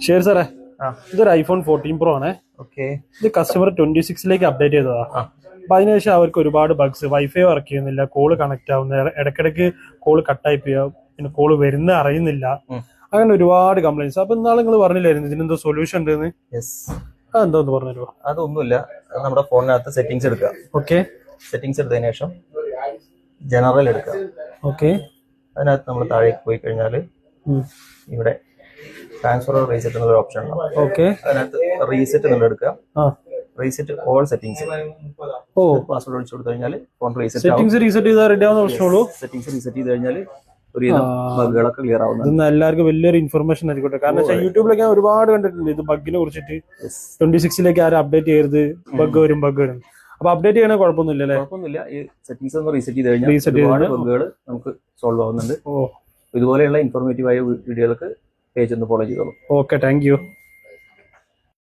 ശരി സാറേ, ഇതൊരു ഐഫോൺ 14 Pro ആണ്. ഇത് കസ്റ്റമർ 26ലേക്ക് അപ്ഡേറ്റ് ചെയ്തതാ. അപ്പൊ അതിനുശേഷം അവർക്ക് ഒരുപാട് ബഗ്സ്, വൈഫൈ വർക്ക് ചെയ്യുന്നില്ല, കോള് കണക്ട് ആവുന്നില്ല, ഇടയ്ക്കിടയ്ക്ക് കോള് കട്ടായി പോവുക, പിന്നെ കോള് വരുന്ന അറിയുന്നില്ല, അങ്ങനെ ഒരുപാട് കംപ്ലൈന്റ്സ്. അപ്പൊ ഇന്നാളെ നിങ്ങൾ പറഞ്ഞില്ലായിരുന്നു ഇതിനെന്തോ സൊല്യൂഷൻ ഉണ്ടെന്ന്? അതെന്തോന്ന് പറഞ്ഞല്ലോ. അതൊന്നുമില്ല, നമ്മുടെ ഫോണിനകത്ത് സെറ്റിംഗ്സ് എടുക്കുക. ഓക്കെ, സെറ്റിംഗ്സ് എടുത്തതിന് ശേഷം ജനറൽ എടുക്കുക. ഓക്കെ, അതിനകത്ത് നമ്മൾ താഴേക്ക് പോയി കഴിഞ്ഞാൽ ഇവിടെ ട്രാൻസ്ഫർ റീസെറ്റ് എന്നൊരു ഓപ്ഷൻ ഉണ്ടാവും. ഓക്കെ, അതിനകത്ത് റീസെറ്റ് നമ്മൾ എടുക്കുക. Reset all settings. പാസ്വേഡ് അടിച്ചു കൊടുത്തു കഴിഞ്ഞാൽ ഫോൺ സെറ്റിംഗ്സ് റീസെറ്റ് ചെയ്താൽ റെഡി ആവുന്ന പ്രശ്നമുള്ളൂ. സെറ്റിംഗ്സ് റീസെറ്റ് ചെയ്ത് കഴിഞ്ഞാൽ ബഗ്ഗുകളൊക്കെ ക്ലിയർ ആവുന്നത്. ഇന്ന് എല്ലാവർക്കും വലിയൊരു ഇൻഫർമേഷൻ ആയിരിക്കട്ടെ. കാരണം യൂട്യൂബിലൊക്കെ ഞാൻ ഒരുപാട് കണ്ടിട്ടുണ്ട് ഇത് ബഗ്ഗിനെ കുറിച്ചിട്ട്. 26ലേക്ക് ആരും അപ്ഡേറ്റ് ചെയ്യരുത്, ബഗ് വരും. അപ്പൊ അപ്ഡേറ്റ് ചെയ്യണ കുഴപ്പമൊന്നുമില്ല. കുഴപ്പമൊന്നുമില്ല. ഈ സെറ്റിംഗ്സ് ഒന്ന് റീസെറ്റ് ചെയ്ത് കഴിഞ്ഞാൽ ബഗ്ഗുകൾ നമുക്ക് സോൾവ് ആവുന്നുണ്ട്. ഇതുപോലെയുള്ള ഇൻഫോർമേറ്റീവ് ആയ വീഡിയോകൾക്ക് പേജ് ഒന്ന് ഫോളോ ചെയ്തോളൂ. Okay, thank you.